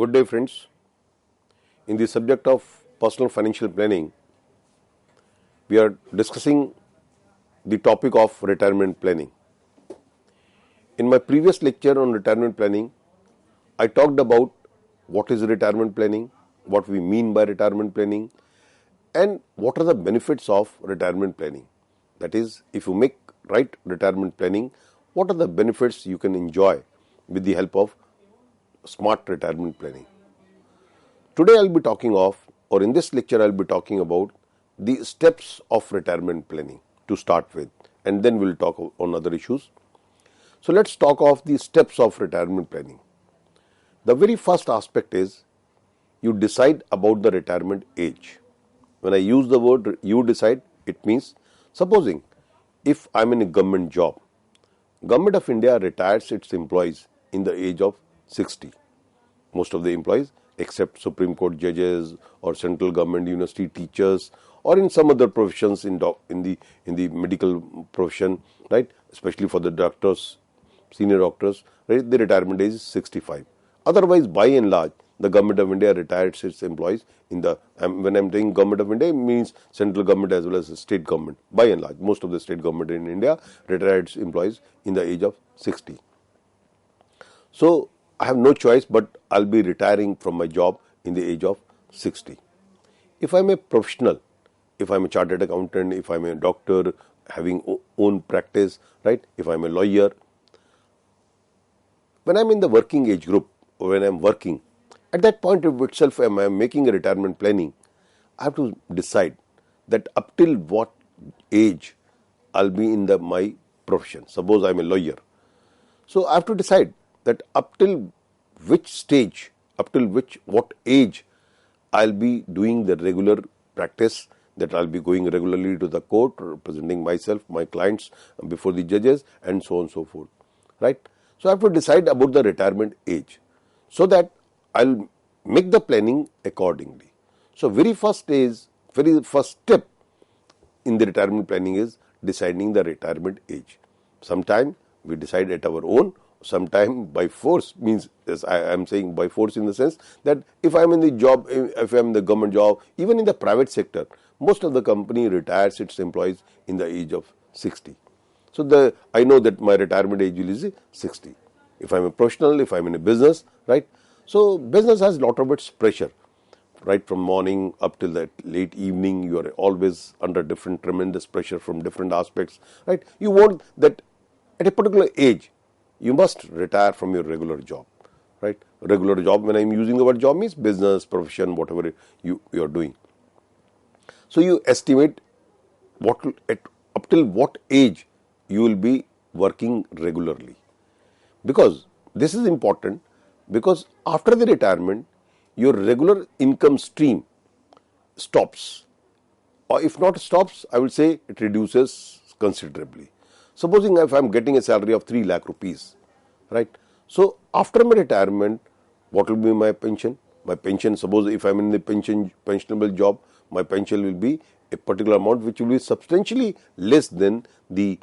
Good day, friends. In the subject of personal financial planning, we are discussing the topic of retirement planning. In my previous lecture on retirement planning, I talked about what is retirement planning, what we mean by retirement planning, and what are the benefits of retirement planning. That is, if you make right retirement planning, what are the benefits you can enjoy with the help of smart retirement planning. Today I'll be talking of, or in this lecture I'll be talking about the steps of retirement planning to start with, and then we'll talk on other issues. So let's talk of the steps of retirement planning. The very first aspect is you decide about the retirement age. When I use the word you decide, it means supposing if I'm in a government job, Government of India retires its employees in the age of 60. Most of the employees, except Supreme Court judges or central government university teachers, or in some other professions in the medical profession, right? Especially for the doctors, senior doctors, right? The retirement age is 65. Otherwise, by and large, the Government of India retires its employees in the, when I'm saying Government of India, it means central government as well as the state government. By and large, most of the state government in India retires its employees in the age of 60. So, I have no choice but I'll be retiring from my job in the age of 60. If I'm a professional, if I'm a chartered accountant, if I'm a doctor having own practice, right? If I'm a lawyer, when I'm in the working age group, or when I'm working, at that point of itself, when I'm making a retirement planning, I have to decide that up till what age I'll be in my profession. Suppose I'm a lawyer. So I have to decide that up till which stage, up till what age I'll be doing the regular practice, that I'll be going regularly to the court, representing myself, my clients before the judges, and so on and so forth, right? So I have to decide about the retirement age, so that I'll make the planning accordingly. So very first step in the retirement planning is deciding the retirement age. Sometime we decide at our own, sometime by force, means as I am saying by force in the sense that if I am in the job, if I am in the government job, even in the private sector, most of the company retires its employees in the age of 60. So I know that my retirement age is 60. If I am a professional, if I am in a business, right? So business has a lot of its pressure, right? From morning up till that late evening, you are always under different tremendous pressure from different aspects, right? You want that at a particular age, you must retire from your regular job, right? Regular job, when I am using the word job, means business, profession, whatever you are doing. So you estimate up till what age you will be working regularly. Because this is important, because after the retirement, your regular income stream stops, or if not stops, I will say it reduces considerably. Supposing if I am getting a salary of 3 lakh rupees, right? So after my retirement, what will be my pension? My pension, suppose if I am in the pensionable job, my pension will be a particular amount which will be substantially less than the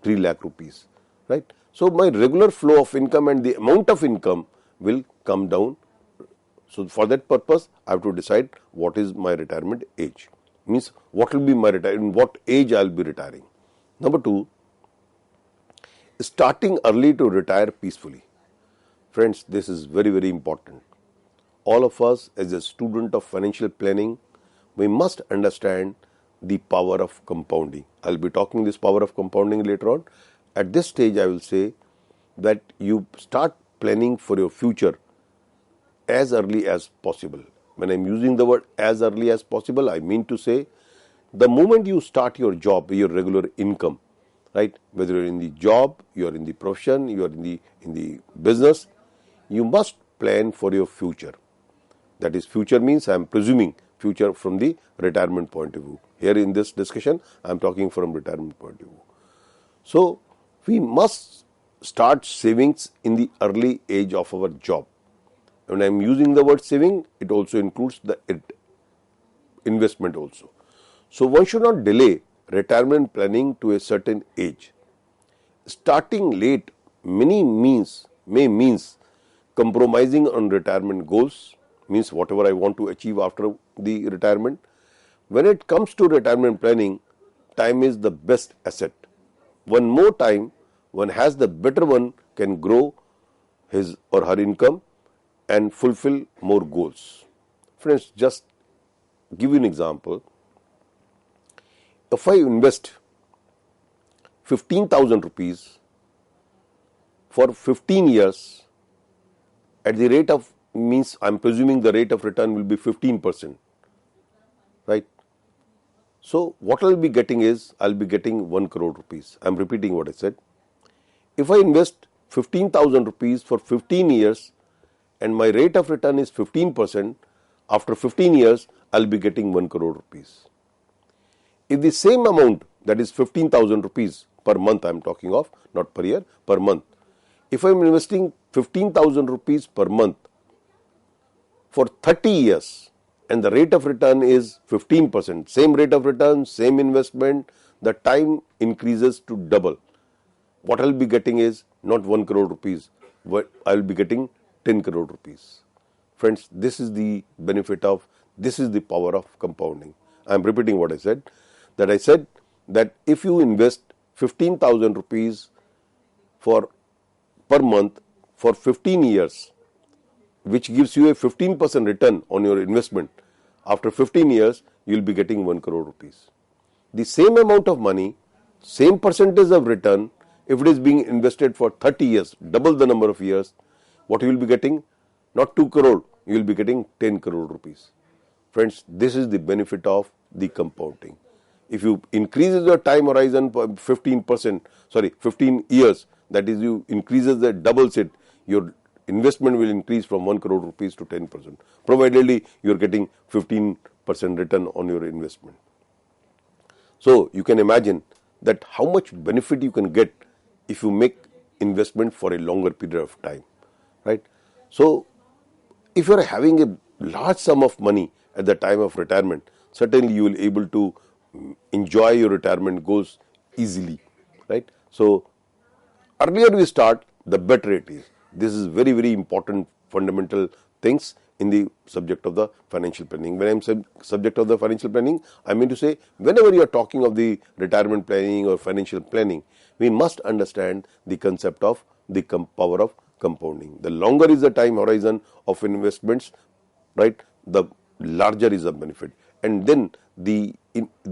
3 lakh rupees, right? So my regular flow of income and the amount of income will come down. So for that purpose, I have to decide what is my retirement age. Means what will be my retirement, in what age I will be retiring. Number 2, starting early to retire peacefully. Friends, this is very, very important. All of us as a student of financial planning, we must understand the power of compounding. I'll be talking this power of compounding later on. At this stage, I will say that you start planning for your future as early as possible. When I'm using the word as early as possible, I mean to say the moment you start your job, your regular income, right? Whether you're in the job, you're in the profession, you're in the business, you must plan for your future. That is, future means I am presuming future from the retirement point of view. Here in this discussion, I am talking from retirement point of view. So we must start savings in the early age of our job. When I am using the word saving, it also includes the investment also. So one should not delay retirement planning to a certain age. Starting late may means compromising on retirement goals, means whatever I want to achieve after the retirement. When it comes to retirement planning, time is the best asset. One more time, one has the better one can grow his or her income and fulfill more goals. Friends, just give you an example. If I invest 15,000 rupees for 15 years at the rate of, means I am presuming the rate of return will be 15%, right? So what I will be getting is, I will be getting 1 crore rupees. I am repeating what I said. If I invest 15,000 rupees for 15 years and my rate of return is 15%, after 15 years I will be getting 1 crore rupees. If the same amount, that is 15,000 rupees per month I am talking of, not per year, per month. If I am investing 15,000 rupees per month for 30 years and the rate of return is 15%, same rate of return, same investment, the time increases to double. What I will be getting is not 1 crore rupees, but I will be getting 10 crore rupees. Friends, this is the benefit of, this is the power of compounding. I am repeating what I said, that if you invest 15,000 rupees per month for 15 years, which gives you a 15% return on your investment, after 15 years you will be getting 1 crore rupees. The same amount of money, same percentage of return, if it is being invested for 30 years, double the number of years, what you will be getting? Not 2 crore, you will be getting 10 crore rupees. Friends, this is the benefit of the compounding. If you increase your time horizon by 15 years, that is, you increases the doubles it, your investment will increase from 1 crore rupees to 10%, providedly you are getting 15% return on your investment. So you can imagine that how much benefit you can get if you make investment for a longer period of time, right? So if you are having a large sum of money at the time of retirement, certainly you will be able to enjoy your retirement goals easily, right? So earlier we start, the better it is. This is very, very important fundamental things in the subject of the financial planning. When I am subject of the financial planning, I mean to say, whenever you are talking of the retirement planning or financial planning, we must understand the concept of the power of compounding. The longer is the time horizon of investments, right, the larger is the benefit. And then the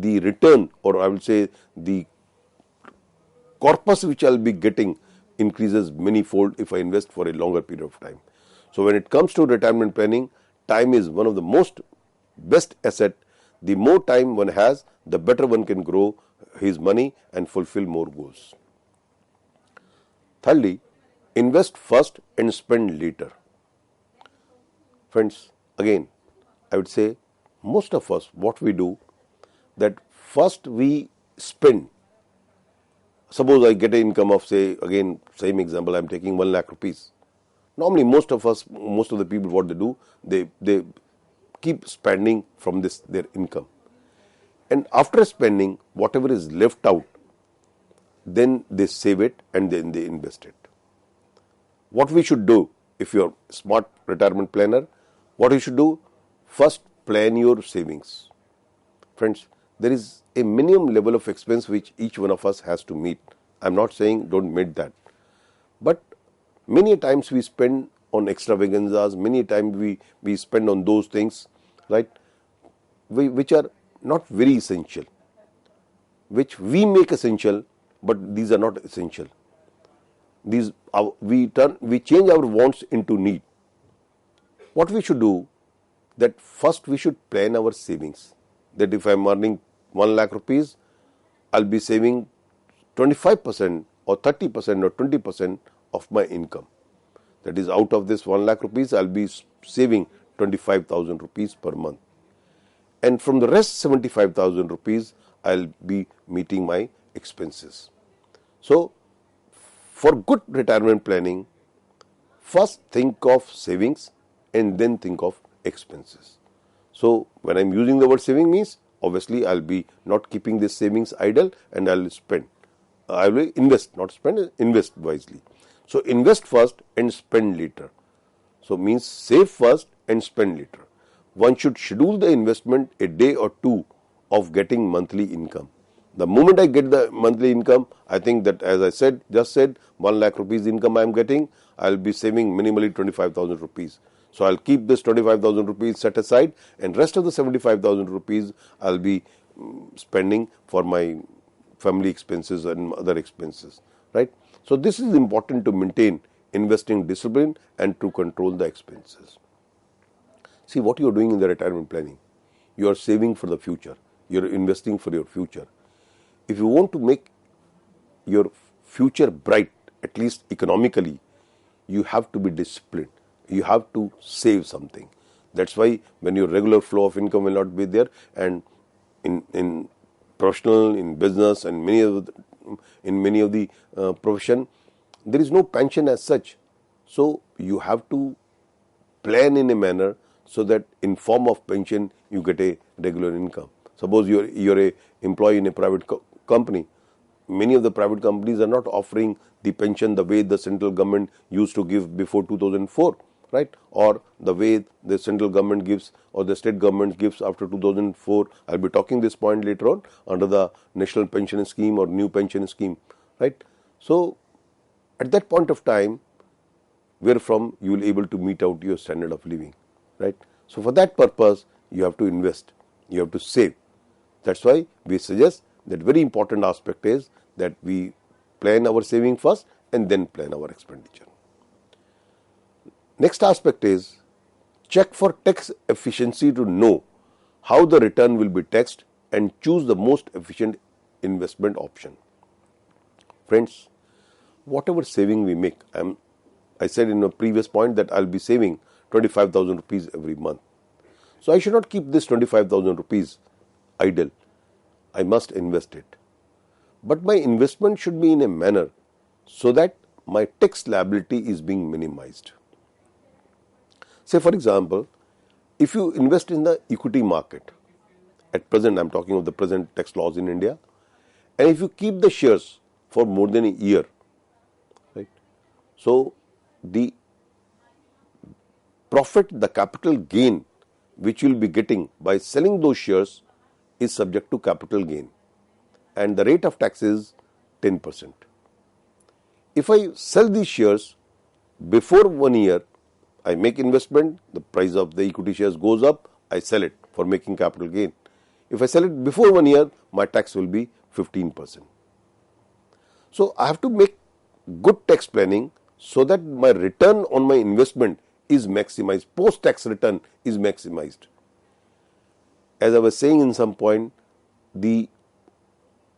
return, or I will say the corpus which I will be getting, increases many-fold if I invest for a longer period of time. So when it comes to retirement planning, time is one of the most best asset. The more time one has, the better one can grow his money and fulfill more goals. Thirdly, invest first and spend later. Friends, again, I would say most of us, what we do, that first we spend. Suppose I get an income of, say, again, same example, I am taking 1 lakh rupees. Normally, most of the people, what they do, they keep spending from their income. And after spending, whatever is left out, then they save it and then they invest it. What we should do, if you are a smart retirement planner, what you should do, first plan your savings. Friends, there is a minimum level of expense which each one of us has to meet. I am not saying don't meet that. But many times we spend on extravaganzas, many times we spend on those things, right, which are not very essential, which we make essential, but these are not essential. We change our wants into need. What we should do, that first we should plan our savings. That if I am earning 1 lakh rupees, I will be saving 25% or 30% or 20% of my income. That is, out of this 1 lakh rupees, I will be saving 25,000 rupees per month. And from the rest 75,000 rupees, I will be meeting my expenses. So, for good retirement planning, first think of savings and then think of expenses. So, when I am using the word saving means, obviously I will be not keeping this savings idle and I will spend. I will invest, not spend, invest wisely. So, invest first and spend later. So means save first and spend later. One should schedule the investment a day or two of getting monthly income. The moment I get the monthly income, I think that, as I just said, 1 lakh rupees income I am getting, I will be saving minimally 25,000 rupees. So I will keep this 25,000 rupees set aside, and rest of the 75,000 rupees I will be spending for my family expenses and other expenses, right? So this is important to maintain investing discipline and to control the expenses. See what you are doing in the retirement planning. You are saving for the future. You are investing for your future. If you want to make your future bright, at least economically, you have to be disciplined. You have to save something. That's why when your regular flow of income will not be there, and in professional, in business, and in many of the profession, there is no pension as such. So you have to plan in a manner so that in form of pension you get a regular income. Suppose you're a employee in a private company. Many of the private companies are not offering the pension the way the central government used to give before 2004, right? Or the way the central government gives or the state government gives after 2004. I'll be talking this point later on under the national pension scheme or new pension scheme, right? So at that point of time, wherefrom you will be able to meet out your standard of living, right? So for that purpose, you have to invest, you have to save. That's why we suggest that very important aspect is that we plan our saving first and then plan our expenditure. Next aspect is check for tax efficiency to know how the return will be taxed and choose the most efficient investment option. Friends, whatever saving we make, I said in a previous point that I'll be saving 25,000 rupees every month. So I should not keep this 25,000 rupees idle. I must invest it. But my investment should be in a manner so that my tax liability is being minimized. Say for example, if you invest in the equity market, at present I am talking of the present tax laws in India, and if you keep the shares for more than a year, right? So the profit, the capital gain which you will be getting by selling those shares is subject to capital gain, and the rate of tax is 10%. If I sell these shares before 1 year, I make investment, the price of the equity shares goes up, I sell it for making capital gain. If I sell it before 1 year, my tax will be 15%. So I have to make good tax planning so that my return on my investment is maximized, post-tax return is maximized. As I was saying in some point, the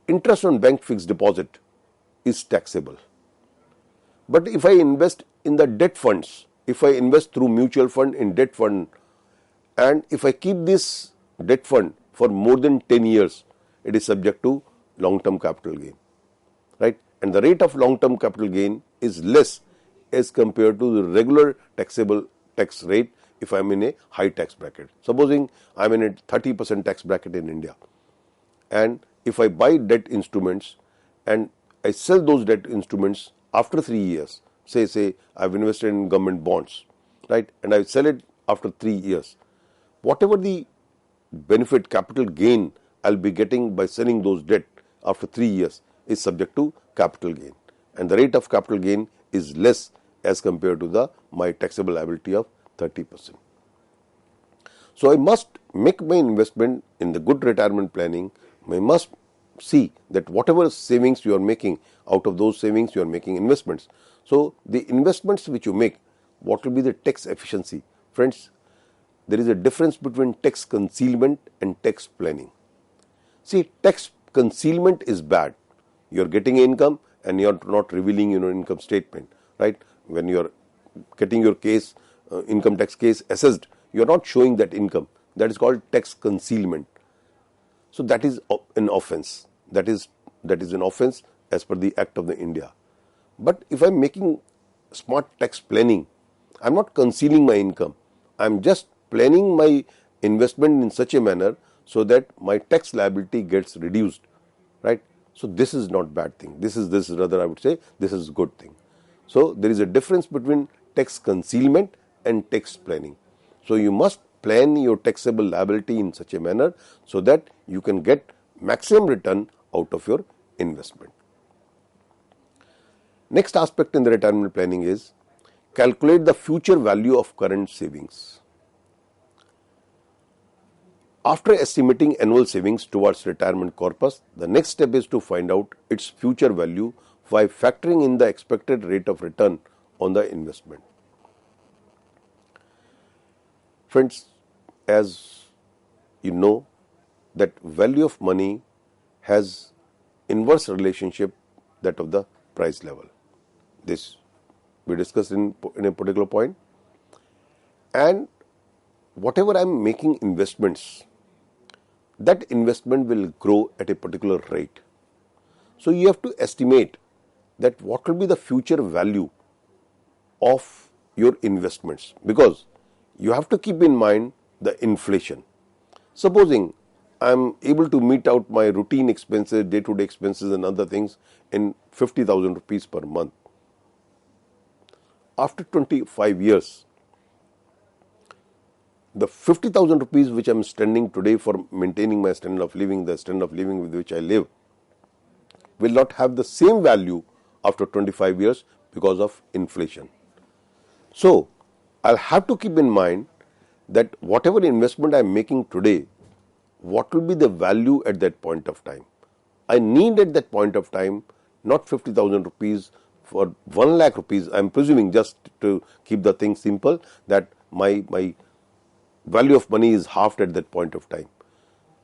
interest on bank fixed deposit is taxable. But if I invest in the debt funds, if I invest through mutual fund in debt fund, and if I keep this debt fund for more than 10 years, it is subject to long-term capital gain, right? And the rate of long-term capital gain is less as compared to the regular taxable tax rate if I am in a high tax bracket. Supposing I am in a 30% tax bracket in India, and if I buy debt instruments and I sell those debt instruments after 3 years, say I have invested in government bonds, right, and I sell it after 3 years, whatever the benefit, capital gain I will be getting by selling those debt after 3 years is subject to capital gain, and the rate of capital gain is less as compared to my taxable liability of 30%. So I must make my investment in the good retirement planning. I must see that whatever savings you are making, out of those savings you are making investments. So the investments which you make, what will be the tax efficiency? Friends, there is a difference between tax concealment and tax planning. See, tax concealment is bad. You are getting income and you are not revealing your income statement, right? When you are getting your case, income tax case assessed, you are not showing that income. That is called tax concealment. So that is an offence. That is an offence as per the Act of the India. But if I am making smart tax planning, I am not concealing my income. I am just planning my investment in such a manner so that my tax liability gets reduced, right? So this is not bad thing. This is rather, I would say, this is good thing. So there is a difference between tax concealment and tax planning. So you must plan your taxable liability in such a manner so that you can get maximum return out of your investment. Next aspect in the retirement planning is calculate the future value of current savings. After estimating annual savings towards retirement corpus, the next step is to find out its future value by factoring in the expected rate of return on the investment. Friends, as you know that value of money has inverse relationship that of the price level. This we discussed in a particular point. And whatever I am making investments, that investment will grow at a particular rate. So you have to estimate that what will be the future value of your investments, because you have to keep in mind the inflation. Supposing I am able to meet out my routine expenses, day-to-day expenses and other things in 50,000 rupees per month. After 25 years, the 50,000 rupees which I am spending today for maintaining my standard of living, the standard of living with which I live, will not have the same value after 25 years because of inflation. So, I'll have to keep in mind that whatever investment I am making today, what will be the value at that point of time? I need at that point of time not 50,000 rupees for 1 lakh rupees. I am presuming, just to keep the thing simple, that my value of money is halved at that point of time.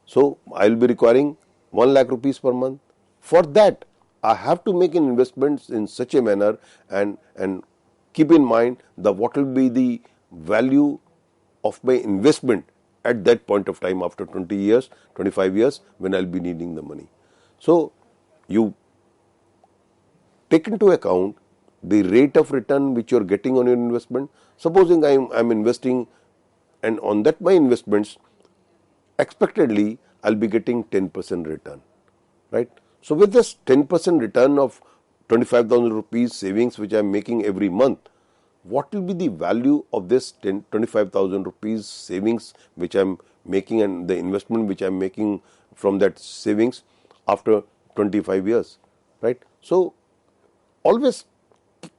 So I will be requiring 1 lakh rupees per month. For that, I have to make investments in such a manner and keep in mind what will be the value of my investment at that point of time after 20 years, 25 years, when I will be needing the money. So you take into account the rate of return which you are getting on your investment. Supposing I am investing, and on that my investments, expectedly I will be getting 10% return, right? So with this 10% return of 25,000 rupees savings which I am making every month, what will be the value of this 25,000 rupees savings which I am making and the investment which I am making from that savings after 25 years, right? So always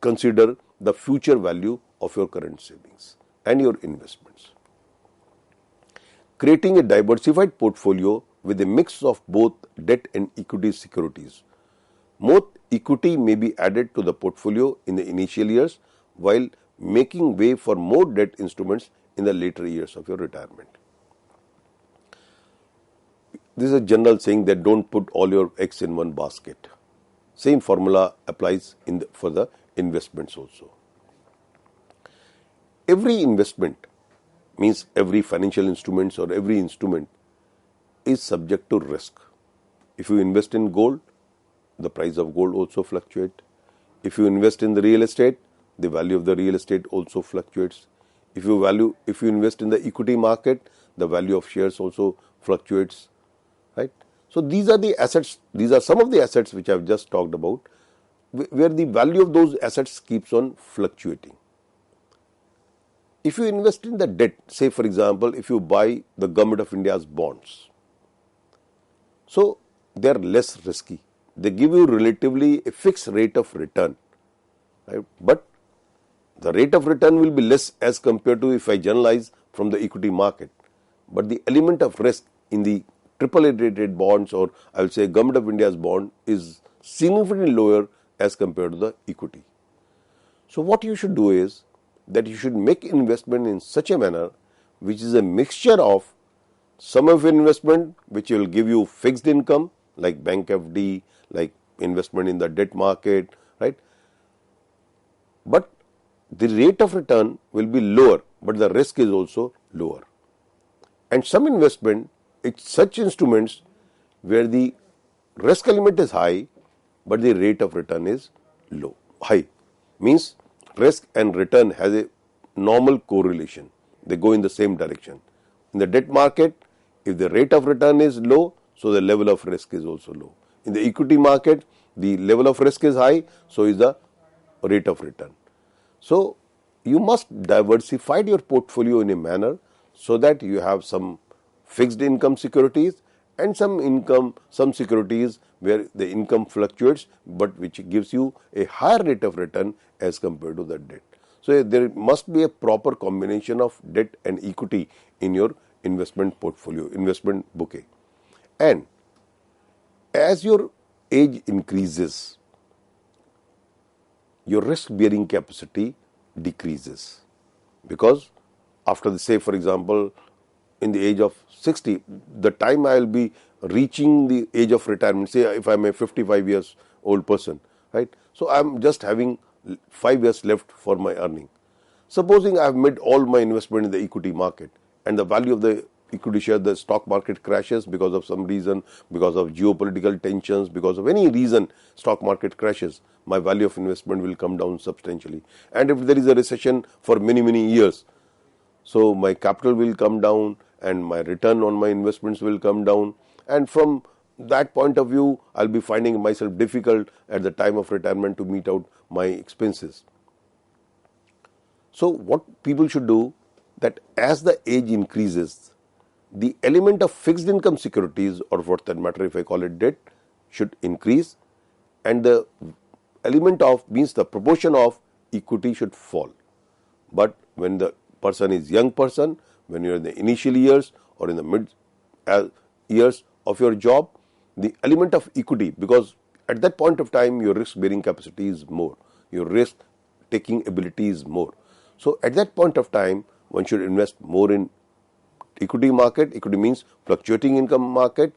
consider the future value of your current savings and your investments. Creating a diversified portfolio with a mix of both debt and equity securities. More equity may be added to the portfolio in the initial years while making way for more debt instruments in the later years of your retirement. This is a general saying that don't put all your eggs in one basket. Same formula applies for the investments also. Every investment, means every financial instruments or every instrument, is subject to risk. If you invest in gold, the price of gold also fluctuates. If you invest in the real estate, the value of the real estate also fluctuates. If you invest in the equity market, the value of shares also fluctuates, right? So these are the assets, these are some of the assets which I have just talked about, where the value of those assets keeps on fluctuating. If you invest in the debt, say for example, if you buy the Government of India's bonds, so they are less risky. They give you relatively a fixed rate of return, right? But the rate of return will be less as compared to if I generalize from the equity market. But the element of risk in the AAA rated bonds, or I will say Government of India's bond, is significantly lower as compared to the equity. So what you should do is that you should make investment in such a manner which is a mixture of some of investment which will give you fixed income like bank FD, like investment in the debt market, right? But the rate of return will be lower, but the risk is also lower. And some investment, it's such instruments where the risk element is high, but the rate of return is high. Means risk and return has a normal correlation. They go in the same direction. In the debt market, if the rate of return is low, so the level of risk is also low. In the equity market, the level of risk is high, so is the rate of return. So you must diversify your portfolio in a manner so that you have some fixed income securities and some securities where the income fluctuates but which gives you a higher rate of return as compared to the debt. So there must be a proper combination of debt and equity in your investment portfolio, investment bouquet. And as your age increases, your risk bearing capacity decreases, because after the, say for example, in the age of 60, the time I will be reaching the age of retirement, say if I am a 55 years old person, right? So I am just having 5 years left for my earning. Supposing I have made all my investment in the equity market and the value of the equity share, the stock market crashes because of some reason, because of geopolitical tensions, because of any reason, stock market crashes, my value of investment will come down substantially. And if there is a recession for many, many years, so my capital will come down and my return on my investments will come down. And from that point of view, I'll be finding myself difficult at the time of retirement to meet out my expenses. So what people should do, that as the age increases, the element of fixed income securities, or for that matter if I call it debt, should increase, and the element of, means the proportion of equity should fall. But when the person is young person, when you are in the initial years or in the mid years of your job, the element of equity, because at that point of time your risk bearing capacity is more, your risk taking ability is more. So at that point of time one should invest more in equity market. Equity means fluctuating income market,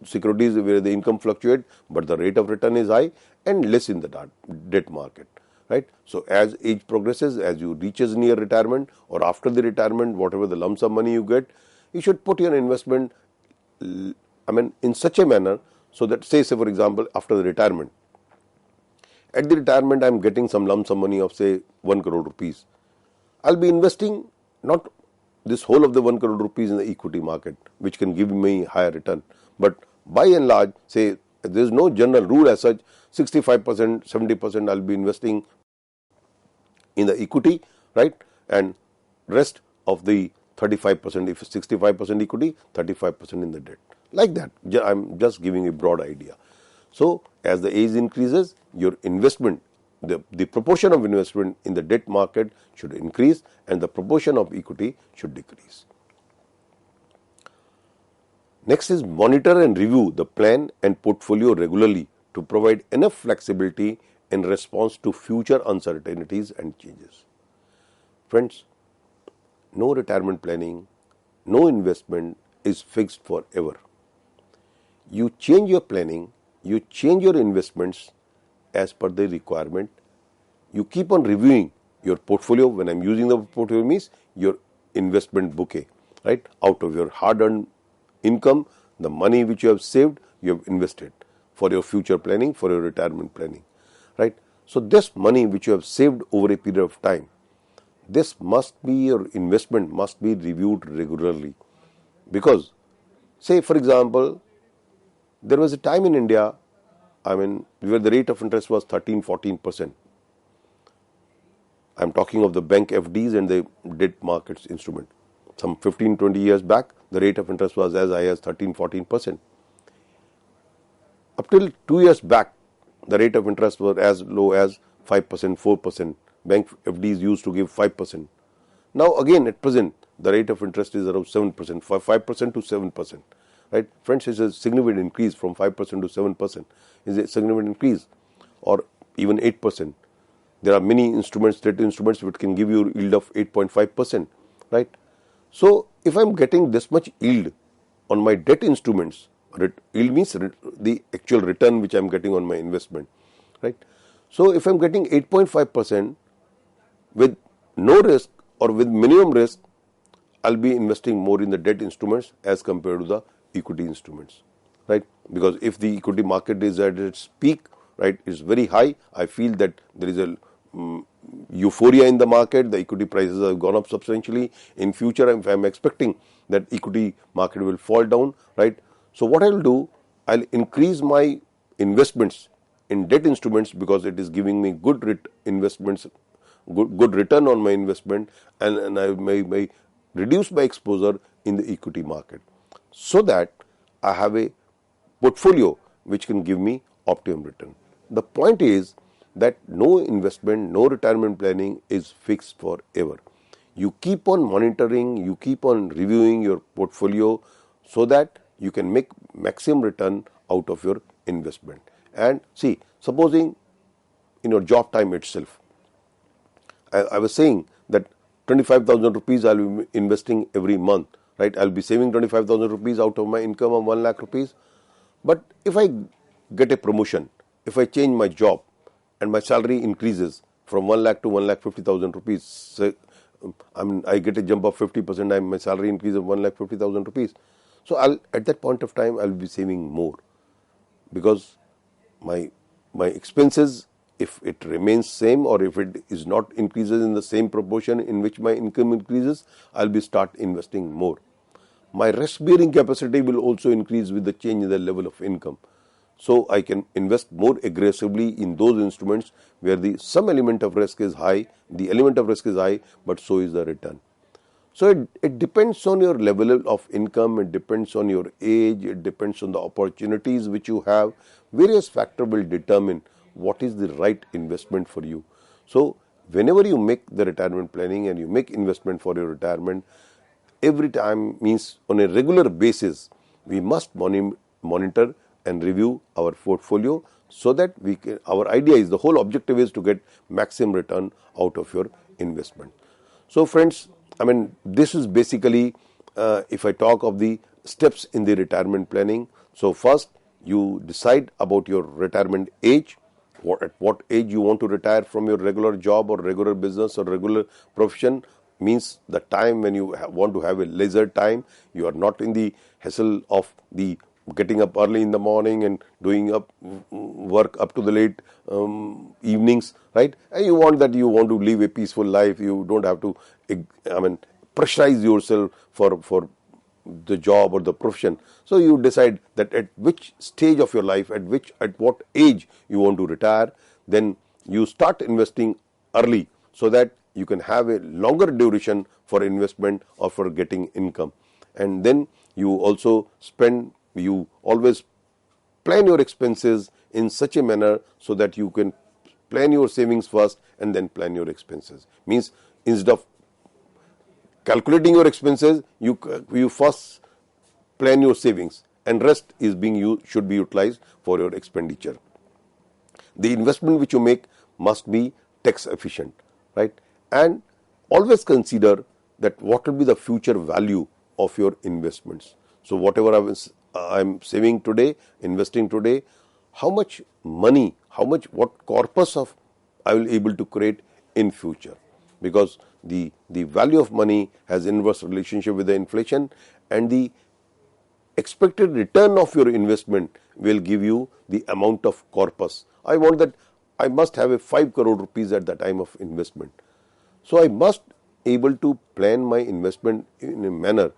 securities where the income fluctuate but the rate of return is high, and less in the debt market, right? So as age progresses, as you reaches near retirement or after the retirement, whatever the lump sum money you get, you should put your investment, in such a manner so that, say for example, after the retirement, at the retirement I am getting some lump sum money of say 1 crore rupees. I'll be investing not this whole of the 1 crore rupees in the equity market, which can give me higher return, but by and large, say there is no general rule as such, 65%, 70% I'll be investing in the equity, right? And rest of the 35%, if 65% equity, 35% in the debt. Like that, I'm just giving a broad idea. So as the age increases, your investment, the proportion of investment in the debt market should increase and the proportion of equity should decrease. Next is monitor and review the plan and portfolio regularly to provide enough flexibility in response to future uncertainties and changes. Friends, no retirement planning, no investment is fixed forever. You change your planning, you change your investments as per the requirement. You keep on reviewing your portfolio. When I'm using the portfolio, means your investment bouquet, right? Out of your hard-earned income, the money which you have saved, you have invested for your future planning, for your retirement planning, right? So this money which you have saved over a period of time, this must be, your investment must be reviewed regularly. Because, say for example, there was a time in India, where the rate of interest was 13-14%. I'm talking of the bank FDs and the debt markets instrument. Some 15-20 years back, the rate of interest was as high as 13-14%. Up till 2 years back, the rate of interest was as low as 5%, 4%. Bank FDs used to give 5%. Now again at present, the rate of interest is around 7%, 5% to 7%. Right? Friends, it's a significant increase from 5% to 7%. Is a significant increase, or even 8%. There are many instruments, debt instruments, which can give you yield of 8.5%, right? So if I'm getting this much yield on my debt instruments, yield means the actual return which I'm getting on my investment, right? So if I'm getting 8.5% with no risk or with minimum risk, I'll be investing more in the debt instruments as compared to the equity instruments, right? Because if the equity market is at its peak, right, is very high, I feel that there is a euphoria in the market, the equity prices have gone up substantially. In future, if I'm expecting that equity market will fall down, right? So what I'll do, I'll increase my investments in debt instruments because it is giving me good investments good return on my investment, and I may reduce my exposure in the equity market, so that I have a portfolio which can give me optimum return. The point is that no investment, no retirement planning is fixed forever. You keep on monitoring, you keep on reviewing your portfolio so that you can make maximum return out of your investment. And see, supposing in your job time itself, I was saying that 25,000 rupees I will be investing every month, right? I will be saving 25,000 rupees out of my income of 1 lakh rupees. But if I get a promotion, if I change my job and my salary increases from 1 lakh to 1 lakh 50,000 rupees, so, I get a jump of 50%, my salary increase of 1 lakh 50,000 rupees. So at that point of time, I'll be saving more, because my expenses, if it remains same or if it is not increases in the same proportion in which my income increases, I'll be start investing more. My risk bearing capacity will also increase with the change in the level of income. So I can invest more aggressively in those instruments where some element of risk is high, but so is the return. So it depends on your level of income, it depends on your age, it depends on the opportunities which you have. Various factors will determine what is the right investment for you. So whenever you make the retirement planning and you make investment for your retirement, every time, means on a regular basis, we must monitor and review our portfolio, so that our idea is, the whole objective is to get maximum return out of your investment. So friends, this is basically, if I talk of the steps in the retirement planning. So first, you decide about your retirement age, at what age you want to retire from your regular job or regular business or regular profession, means the time when you want to have a leisure time. You are not in the hassle of the getting up early in the morning and doing work up to the late evenings, right? And you want to live a peaceful life. You don't have to, pressurize yourself for the job or the profession. So you decide that at which stage of your life, at what age you want to retire. Then you start investing early, so that you can have a longer duration for investment or for getting income. And then you always plan your expenses in such a manner so that you can plan your savings first and then plan your expenses. Means instead of calculating your expenses, you first plan your savings, and rest should be utilized for your expenditure. The investment which you make must be tax efficient, right? And always consider that what will be the future value of your investments. So whatever I'm saving today, investing today, how much money, what corpus of I will able to create in future, because the value of money has inverse relationship with the inflation, and the expected return of your investment will give you the amount of corpus. I want that I must have a 5 crore rupees at the time of investment. So I must able to plan my investment in a manner,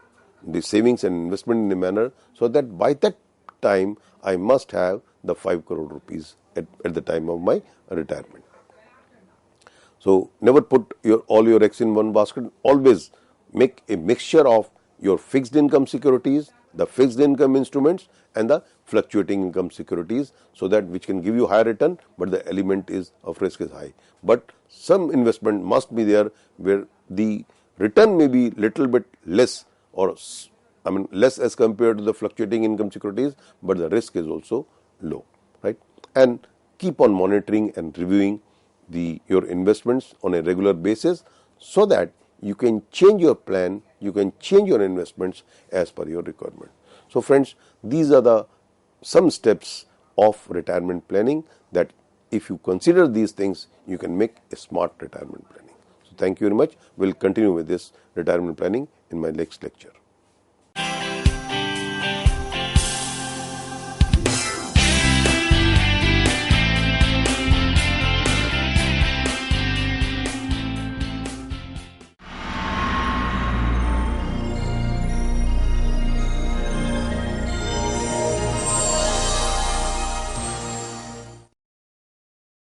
the savings and investment in a manner, so that by that time I must have the 5 crore rupees at the time of my retirement. So never put all your eggs in one basket. Always make a mixture of your fixed income securities, the fixed income instruments, and the fluctuating income securities, so that which can give you higher return, but the element of risk is high. But some investment must be there where the return may be little bit less, or less as compared to the fluctuating income securities, but the risk is also low, right? And keep on monitoring and reviewing your investments on a regular basis, so that you can change your plan, you can change your investments as per your requirement. So friends, these are some steps of retirement planning that if you consider these things, you can make a smart retirement planning. So thank you very much. We'll continue with this retirement planning in my next lecture.